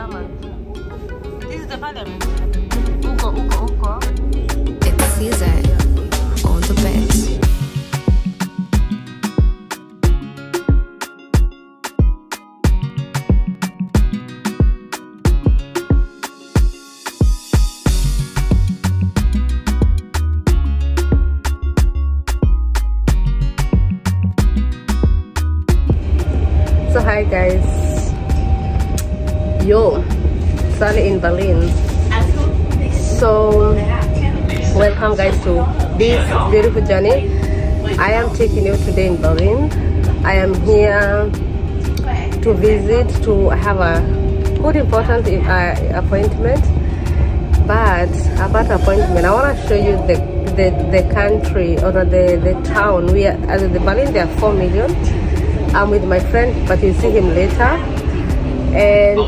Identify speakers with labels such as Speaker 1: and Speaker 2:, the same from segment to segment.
Speaker 1: This is the parliament. Uko.
Speaker 2: It's Caesar on the bed.
Speaker 3: So hi guys, yo, Sally in Berlin. So welcome guys to this beautiful journey. I am taking you today in Berlin. I am here to visit, to have a good important appointment. But about appointment, I want to show you the country or the town. We are at the Berlin. There are 4 million. I'm with my friend, but you'll see him later. And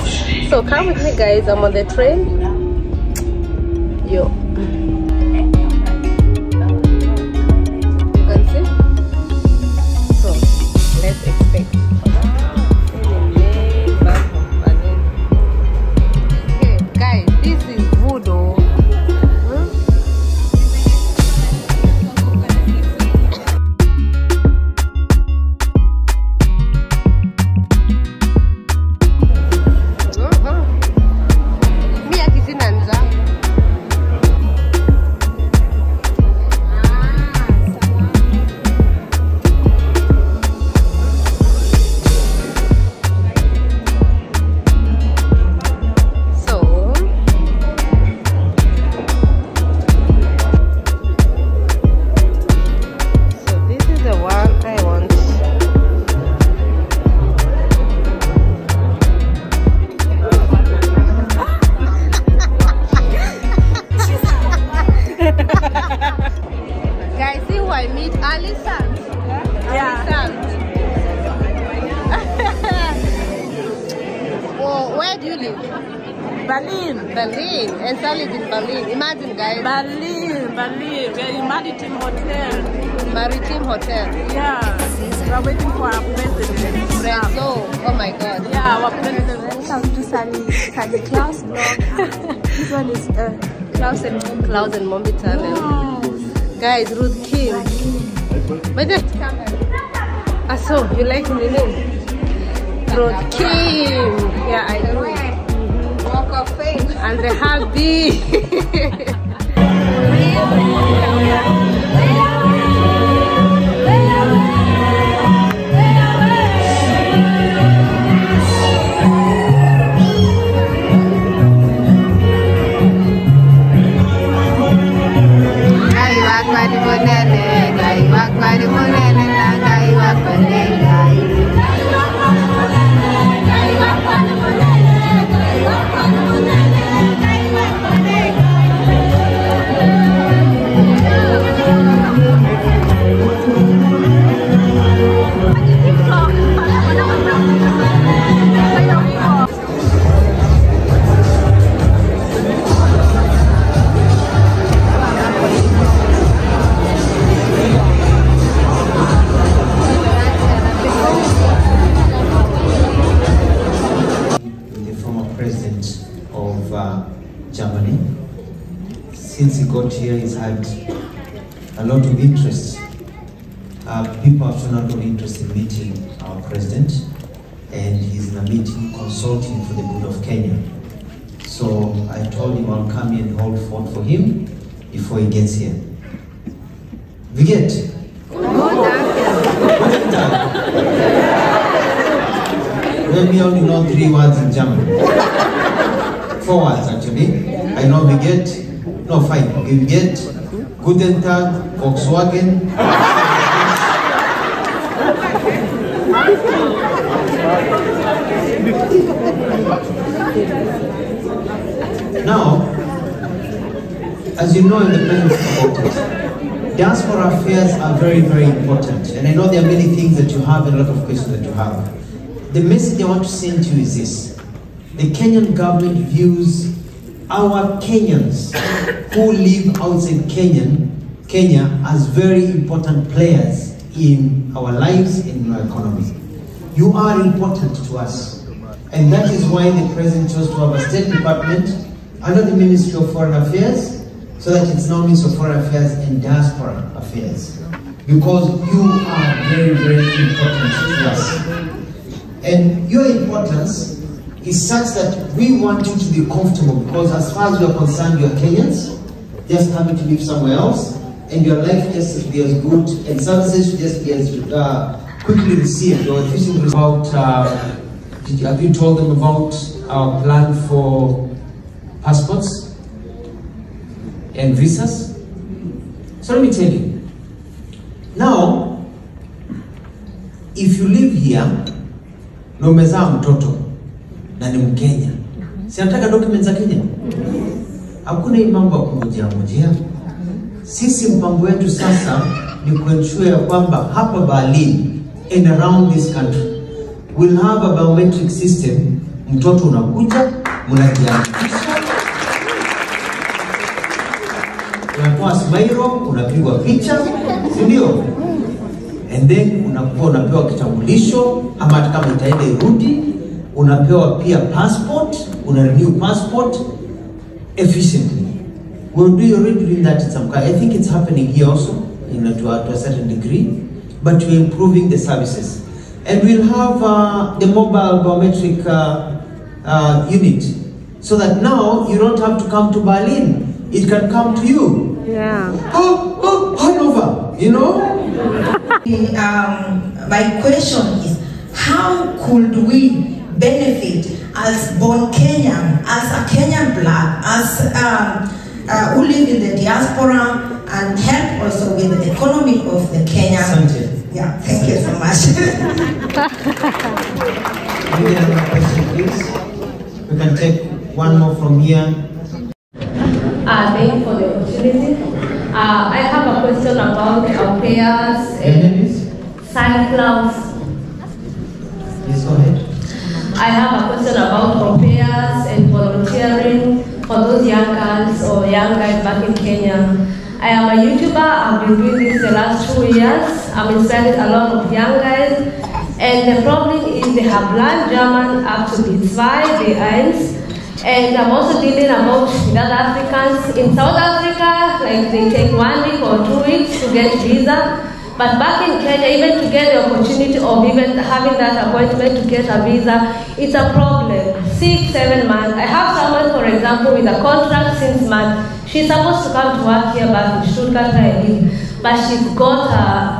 Speaker 3: so come with me guys, I'm on the train. Yo. You can see? So let's expect. Okay guys, this is Ruto. Where do you live?
Speaker 1: Berlin.
Speaker 3: Berlin. And Sally is in Berlin. Imagine guys.
Speaker 1: Berlin. We are in Maritime Hotel.
Speaker 3: Maritime Hotel.
Speaker 1: Yeah. We are waiting for our president.
Speaker 3: Oh my god.
Speaker 1: Yeah, our president.
Speaker 2: Welcome to Sally Klaus vlog. This one is Klaus and
Speaker 3: Mommy channel.
Speaker 1: Wow.
Speaker 3: Guys, Ruth Kim. So you like the name? Ruth Kim. Yeah, I know.
Speaker 2: Walk of Fame.
Speaker 3: And the hubby.
Speaker 4: Germany. Since he got here, he's had a lot of interest. People have shown a lot of interest in meeting our president, and he's in a meeting consulting for the good of Kenya. So I told him I'll come here and hold fort for him before he gets here. We get. Well, we only know 3 words in German. 4 words actually. I know we get, no 5. Okay, we get Guten Tag, Volkswagen. Now, as you know, in the president about it, diaspora affairs are very, very important. And I know there are many things that you have and a lot of questions that you have. The message I want to send to you is this. The Kenyan government views our Kenyans who live outside Kenya as very important players in our lives and in our economy. You are important to us. And that is why the President chose to have a State Department under the Ministry of Foreign Affairs, so that it's now Ministry of Foreign Affairs and Diaspora Affairs. Because you are very, very important to us. And your importance is such that we want you to be comfortable, because as far as you are concerned, you are Kenyans, just coming to live somewhere else, and your life just to be as good, and services should just be as quickly received or efficiently. About, have you told them about our plan for passports and visas? So let me tell you. Now, if you live here, na umezaa mtoto na ni Mkenya, si anataka documents za Kenya? Hakuna hii mambo ya kungojea. Sisi mpango wetu sasa ni kuensure ya kwamba hapa Berlin and around this country we'll have a biometric system. Mtoto unakuja, mnajiandikisha, unatoa smile, unapigwa picha, si ndio? And then unapewa kitambulisho, ama hata kama itaenda irudi, unapewa pia passport, renew passport efficiently. We'll be already doing that in some kind. I think it's happening here also, to a certain degree, but we're improving the services. And we'll have the mobile biometric unit, so that now you don't have to come to Berlin. It can come to you.
Speaker 3: Yeah.
Speaker 4: Hanover, you know?
Speaker 5: My question is, how could we benefit as born Kenyan, as a Kenyan blood, as who live in the diaspora, and help also with the economy of the Kenyan? Yeah, thank you so much.
Speaker 4: Can we get another question, please? We can take one more from here.
Speaker 3: Thank you for the opportunity. I have a question about our payers and Claus.
Speaker 4: Yes, go ahead.
Speaker 3: I have a question about au pairs and volunteering for those young girls or young guys back in Kenya. I am a YouTuber. I've been doing this the last 2 years. I'm inspiring a lot of young guys. And the problem is they have learned German up to B2, B1. And I'm also dealing about with other Africans. In South Africa, like they take 1 week or 2 weeks to get visa. But back in Kenya, even to get the opportunity of even having that appointment to get a visa, it's a problem. 6, 7 months. I have someone, for example, with a contract since March. She's supposed to come to work here back in Stuttgart, I live. But she's got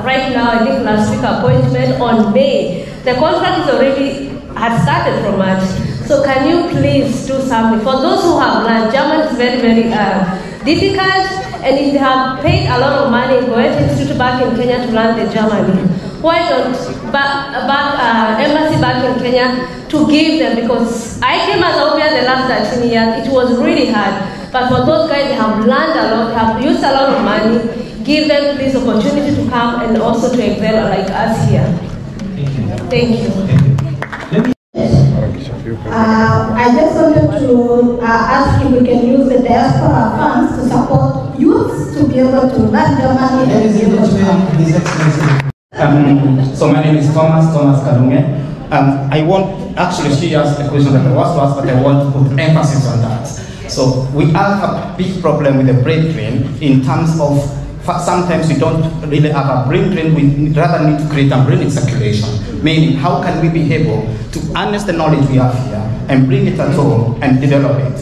Speaker 3: right now, I think last week, appointment on May. The contract is already had started from March. So can you please do something? For those who have learned, German is very, very difficult. And if they have paid a lot of money, go ahead and institute back in Kenya to learn the Germany. Why don't embassy back in Kenya to give them? Because I came as over the last 13 years, it was really hard. But for those guys, they have learned a lot, have used a lot of money. Give them this opportunity to come and also to excel like us here. Thank you.
Speaker 6: I just wanted to ask if we can use the diaspora funds to support youths to be able to learn German.
Speaker 7: So my name is Thomas Kalunge. Actually she asked the question that I was to ask, but I want to put emphasis on that. So we have a big problem with the brain drain in terms of sometimes we don't really have a brain drain, we rather need to create a brain circulation. Meaning, how can we be able to harness the knowledge we have here and bring it at home and develop it?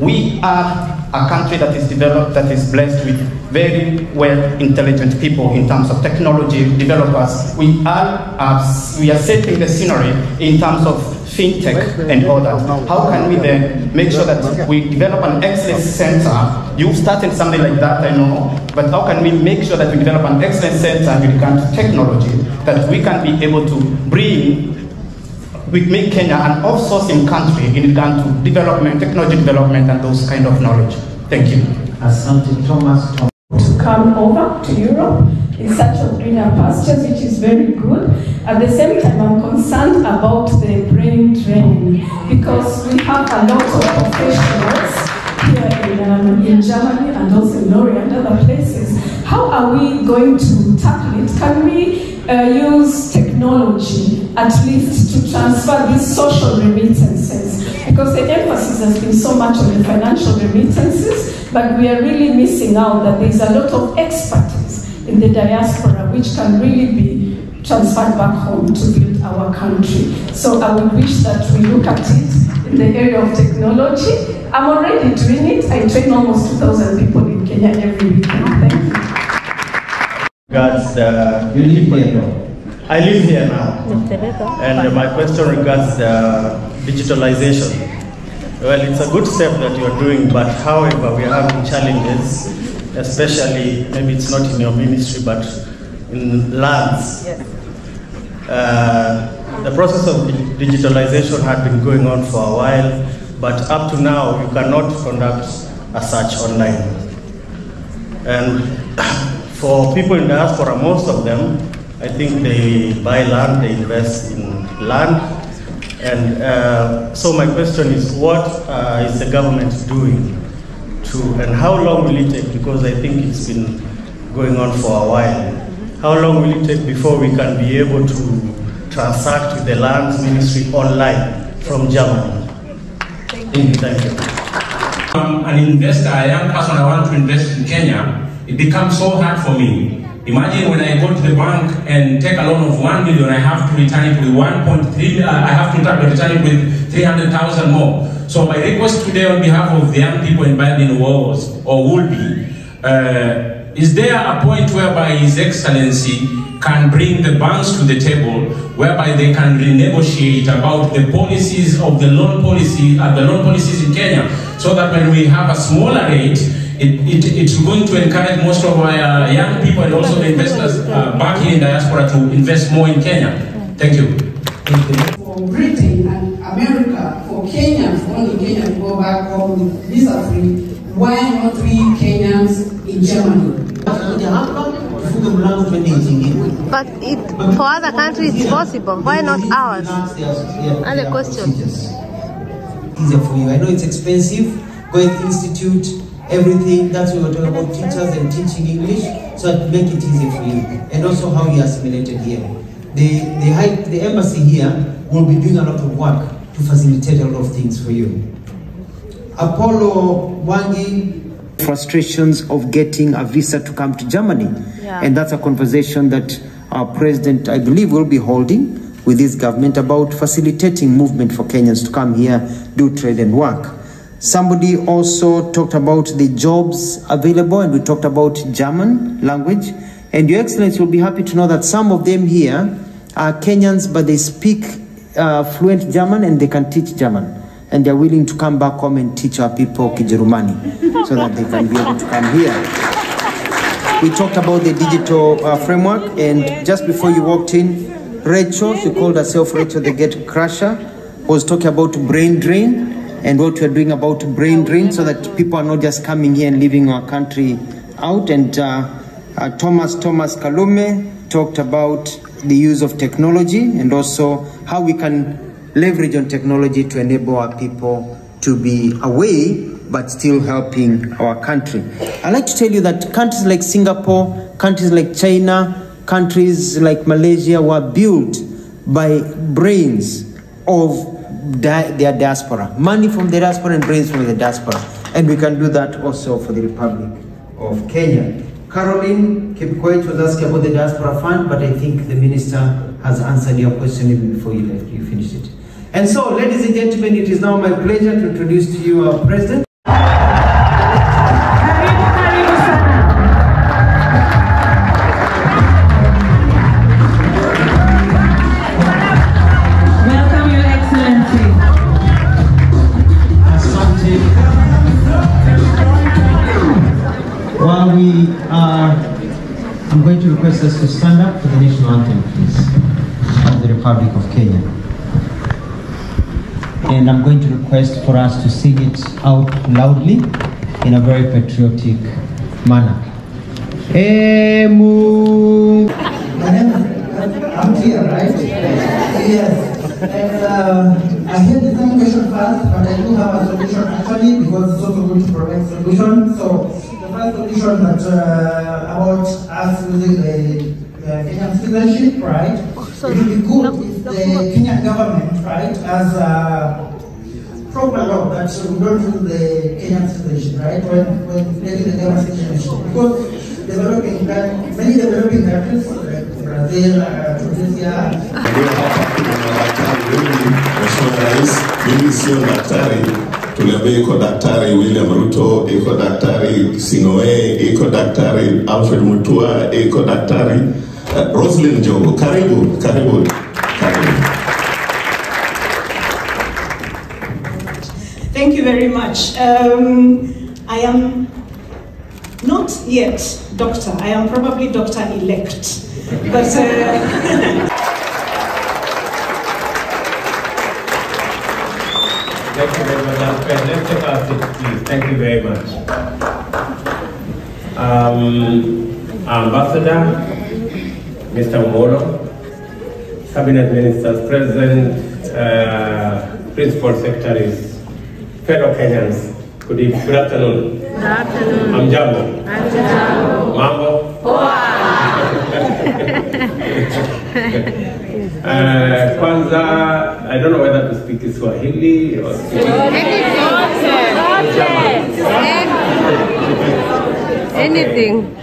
Speaker 7: We are a country that is developed, that is blessed with very well intelligent people in terms of technology developers. We are setting the scenery in terms of fintech and all that. How can we then make sure that we develop an excellence center? You've started something like that, I know, but how can we make sure that we develop an excellence center with regard to technology, that we can be able to make Kenya an outsourcing country in regard to development, technology development, and those kind of knowledge. Thank you.
Speaker 4: Asante Thomas.
Speaker 8: To come over to Europe in search of greener pastures, which is very good. At the same time, I'm concerned about the brain drain, because we have a lot of professionals here in Germany and also in Norway and other places. How are we going to tackle it? Can we use technology at least to transfer these social remittances, because the emphasis has been so much on the financial remittances, but we are really missing out that there is a lot of expertise in the diaspora which can really be transferred back home to build our country. So I would wish that we look at it in the area of technology. I'm already doing it. I train almost 2,000 people in Kenya every weekend. Thank you.
Speaker 9: Regards,
Speaker 4: You live here?
Speaker 9: I live here now, and my question regards digitalization. Well, it's a good step that you're doing, but however, we are having challenges, especially, maybe it's not in your ministry, but in lands.
Speaker 3: Yes.
Speaker 9: The process of digitalization had been going on for a while, but up to now, you cannot conduct a search online. And for people in diaspora, most of them, I think they buy land, they invest in land. And so my question is, what is the government doing to, and how long will it take? Because I think it's been going on for a while. How long will it take before we can be able to transact with the lands ministry online from Germany? Thank you.
Speaker 10: I'm an investor, a young person, I want to invest in Kenya. It becomes so hard for me. Imagine when I go to the bank and take a loan of 1 million, I have to return it with 1.3, I have to return it with 300,000 more. So my request today on behalf of the young people involved in wars, or would be, is there a point whereby His Excellency can bring the banks to the table, whereby they can renegotiate about the policies of the loan policies in Kenya, so that when we have a smaller rate, it's going to encourage most of our young people and also the investors back here in diaspora to invest more in Kenya. Thank you.
Speaker 11: For Britain and America, for Kenya, for only Kenya to go back home visa-free, why not we Kenyans in Germany?
Speaker 3: But for other countries it's possible. Why not ours? Other question.
Speaker 4: Easier for you. I know it's expensive. Going to institute, everything. That's what we're talking about, teachers and teaching English. So to make it easy for you, and also how you assimilated here. The embassy here will be doing a lot of work to facilitate a lot of things for you. Apollo Wangi, frustrations of getting a visa to come to Germany.
Speaker 3: Yeah.
Speaker 4: And that's a conversation that our president, I believe, will be holding with his government about facilitating movement for Kenyans to come here, do trade and work. Somebody also talked about the jobs available, and we talked about German language. And Your Excellency will be happy to know that some of them here are Kenyans, but they speak fluent German and they can teach German. And they're willing to come back home and teach our people Kijerumani so that they can be able to come here. We talked about the digital framework, and just before you walked in, Rachel, she called herself Rachel the Gate Crusher, was talking about brain drain and what we're doing about brain drain so that people are not just coming here and leaving our country out. And Thomas Kalume talked about the use of technology and also how we can leverage on technology to enable our people to be away but still helping our country. I'd like to tell you that countries like Singapore, countries like China, countries like Malaysia were built by brains of their diaspora. Money from the diaspora and brains from the diaspora. And we can do that also for the Republic of Kenya. Caroline Kipkoech was asking about the diaspora fund, but I think the minister has answered your question even before you finished it. And so, ladies and gentlemen, it is now my pleasure to introduce to you our president.
Speaker 12: Welcome, Your Excellency.
Speaker 4: Asante. While we are, I'm going to request us to stand up for the national anthem, please, of the Republic of Kenya. And I'm going to request for us to sing it out loudly in a very patriotic manner. Emu.
Speaker 11: I'm here, right? Yes. And I heard the same question first, but I do have a solution actually, because it's also going to provide solution. So the first solution that about us using the Kenyan citizenship, right? It would be good if the Kenyan government, right, has a proper law that we don't use the Kenyan citizenship, right, when making the Kenyan citizenship. Because many developing countries, like Brazil, Tunisia. Mimi sio daktari, tuliambia iko daktari William Ruto, iko daktari Sinoe, iko daktari Alfred Mutua, iko daktari Roslyn Jogo. Karibu.
Speaker 13: Thank you very much. I am not yet doctor. I am probably doctor-elect. But
Speaker 10: Thank you very much, Alfred. Let's take our seats, please. Thank you very much. Ambassador, Mr. Molo, Cabinet Ministers present, Principal Secretaries, fellow Kenyans, good afternoon.
Speaker 1: Good afternoon.
Speaker 10: Amjambo. Mambo. Kwanza, I don't know whether to speak Swahili or
Speaker 3: anything.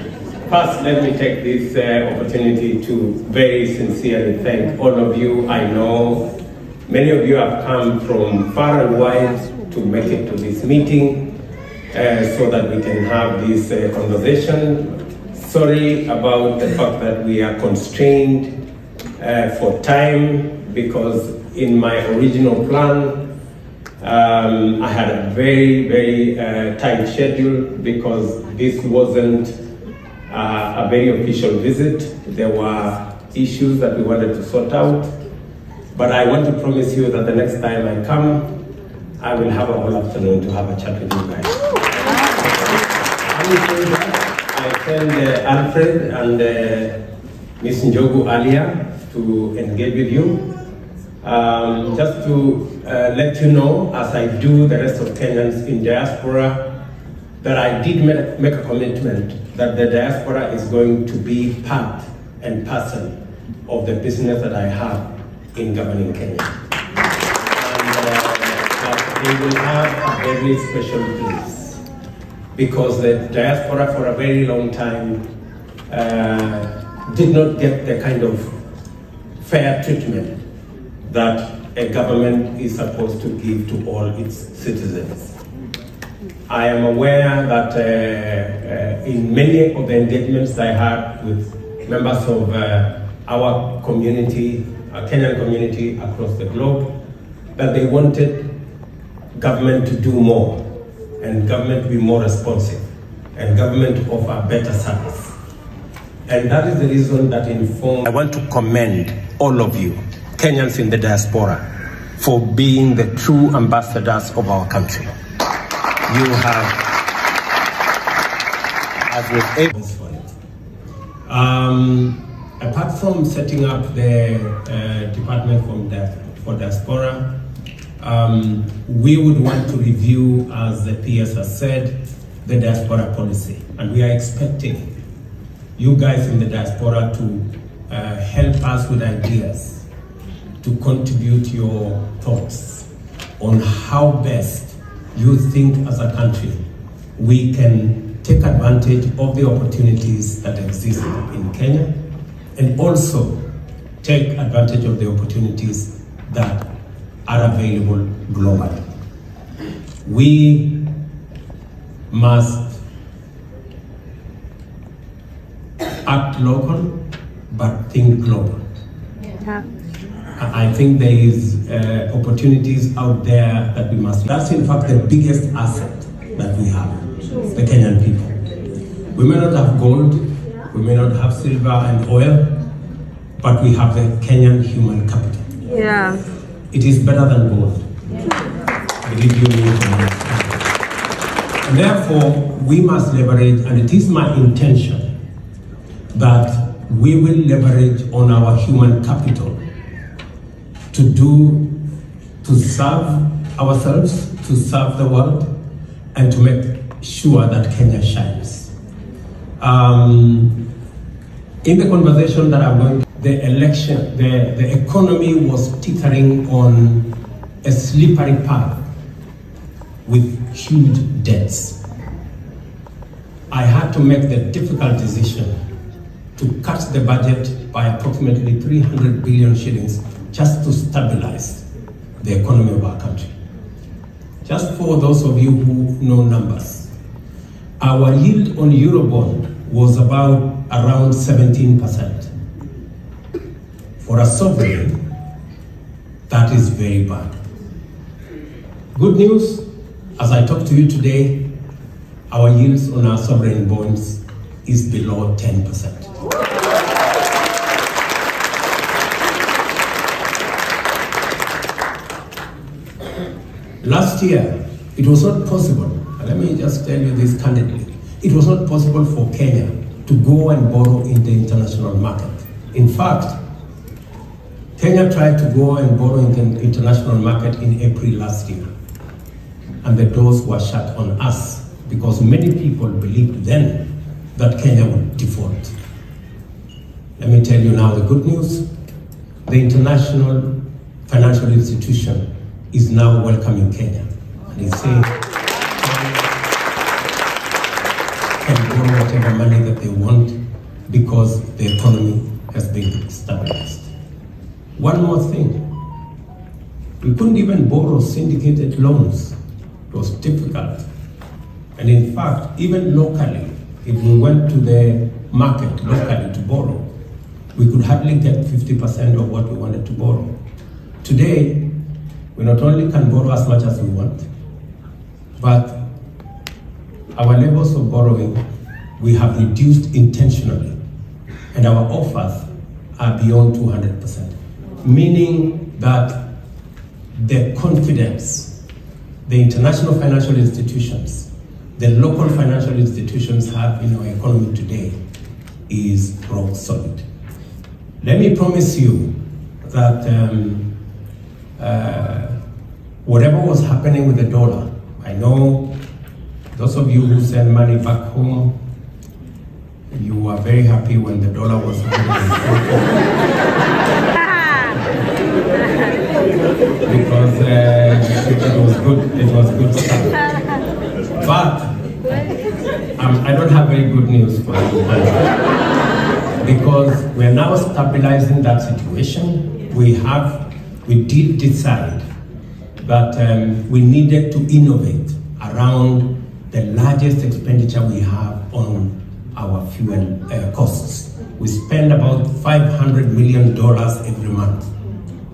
Speaker 10: First, let me take this opportunity to very sincerely thank all of you. I know many of you have come from far and wide to make it to this meeting so that we can have this conversation. Sorry about the fact that we are constrained for time, because in my original plan, I had a very tight schedule because this wasn't a very official visit. There were issues that we wanted to sort out. But I want to promise you that the next time I come, I will have a whole afternoon to have a chat with you guys. I send Alfred and Ms. Njogu earlier to engage with you. Just to let you know, as I do the rest of Kenyans in diaspora, that I did make a commitment that the diaspora is going to be part and parcel of the business that I have in governing Kenya. And that they will have a very special place, because the diaspora for a very long time did not get the kind of fair treatment that a government is supposed to give to all its citizens. I am aware that in many of the engagements I had with members of our community, our Kenyan community across the globe, that they wanted government to do more, and government to be more responsive, and government to offer better service. And that is the reason that informed. I want to commend all of you, Kenyans in the diaspora, for being the true ambassadors of our country. You have, as with able for it. Apart from setting up the Department for Diaspora, we would want to review, as the PS has said, the diaspora policy. And we are expecting you guys in the diaspora to help us with ideas, to contribute your thoughts on how best you think as a country we can take advantage of the opportunities that exist in Kenya, and also take advantage of the opportunities that are available globally. We must act local, but think global.
Speaker 3: Yeah.
Speaker 10: I think there is opportunities out there that we must. That's in fact the biggest asset that we have, the Kenyan people. We may not have gold, we may not have silver and oil, but we have the Kenyan human capital.
Speaker 3: Yeah.
Speaker 10: It is better than gold. Believe you me. And therefore, we must leverage, and it is my intention that we will leverage on our human capital to serve ourselves, to serve the world, and to make sure that Kenya shines.
Speaker 14: In the conversation that I'm going to, the election, the economy was teetering on a slippery path with huge debts. I had to make the difficult decision to cut the budget by approximately 300 billion shillings just to stabilize the economy of our country. Just for those of you who know numbers, our yield on Eurobond was around 17%. For a sovereign, that is very bad. Good news, as I talk to you today, our yields on our sovereign bonds is below 10%. Last year, it was not possible, let me just tell you this candidly, it was not possible for Kenya to go and borrow in the international market. In fact, Kenya tried to go and borrow in the international market in April last year, and the doors were shut on us because many people believed then that Kenya would default. Let me tell you now the good news. The international financial institution is now welcoming Kenya, and is saying can borrow whatever money that they want because the economy has been stabilized. One more thing, we couldn't even borrow syndicated loans. It was difficult. And in fact, even locally, if we went to the market locally to borrow, we could hardly get 50% of what we wanted to borrow. Today, we not only can borrow as much as we want, but our levels of borrowing, we have reduced intentionally, and our offers are beyond 200%, meaning that the confidence the international financial institutions, the local financial institutions have in our economy today is rock solid. Let me promise you that whatever was happening with the dollar, I know those of you who send money back home, you were very happy when the dollar was because it was good stuff. But I don't have very good news for you because we're now stabilizing that situation. We did decide that we needed to innovate around the largest expenditure we have on our fuel costs. We spend about $500 million every month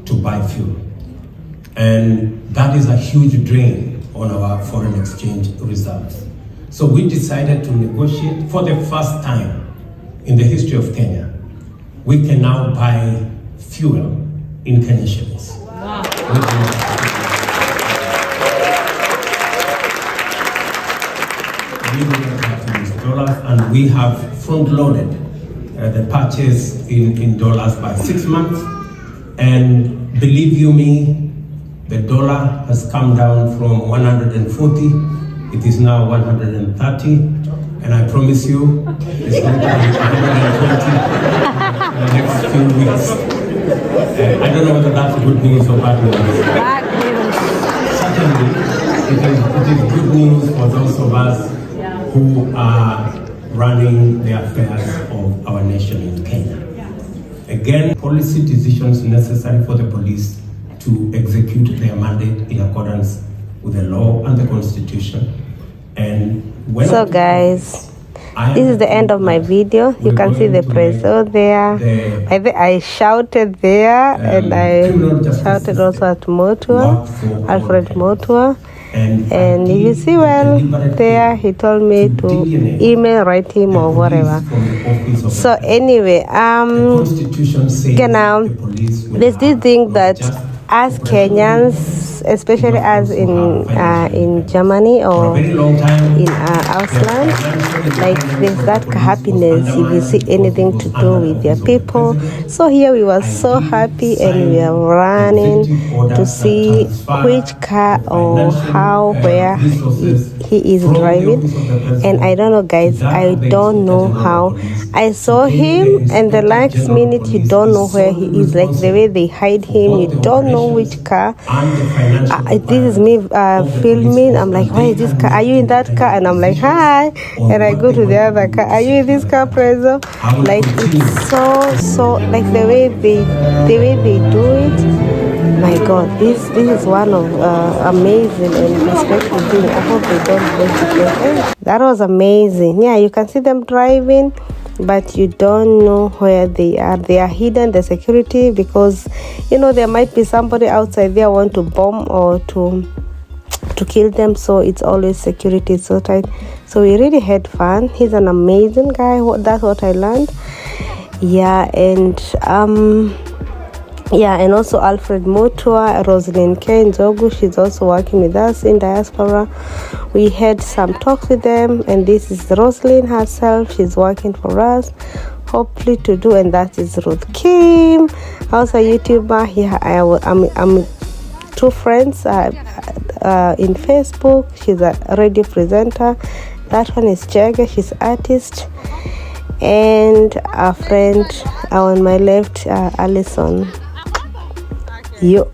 Speaker 14: to buy fuel. And that is a huge drain on our foreign exchange results. So we decided to negotiate for the first time in the history of Kenya. We can now buy fuel in Kenyan shillings. Wow. We do not have to use dollars, and we have front-loaded the purchase in dollars by 6 months. And believe you me, the dollar has come down from 140, it is now 130, and I promise you, it's going to be 120 in the next few weeks. I don't know whether that's good news or bad news. Certainly, it is good news for those of us who are running the affairs of our nation in Kenya. Again, policy decisions necessary for the police to execute their mandate in accordance with the law and the constitution. And when
Speaker 3: so guys, this is the end of my video. You can see the preso there. I shouted there, and I shouted also at Motua, Alfred Motua. And if you see well there, he told me to email, write him or whatever. So anyway, there's this thing that as Kenyans, because especially as in Germany or in Ausland, like there's that happiness if you see anything to do with your people. So here we were so happy and we are running to see which car or how, where he is driving. And I don't know, guys, I don't know how. I saw him and the next minute you don't know where he is, like the way they hide him, you don't know which car. This is me filming. I'm like, why is this car? Are you in that car? And I'm like, hi. And I go to the other car. Are you in this car, Prezo? Like, it's so like the way they do it. My God, this is one of amazing and respectful thing. I hope they don't break it. That was amazing. Yeah, you can see them driving, but you don't know where they are. They are hidden, the security, because you know there might be somebody outside there want to bomb or to kill them. So it's always security so tight. So we really had fun. He's an amazing guy. That's what I learned. Yeah, and also Alfred Mutua, Rosalind K. Nzogu, she's also working with us in diaspora. We had some talks with them, and this is Rosalind herself. She's working for us, hopefully to do, and that is Ruth Kim, also a YouTuber. Yeah, I'm two friends in Facebook. She's a radio presenter. That one is Jagger, she's artist. And a friend on my left, Alison. Yo.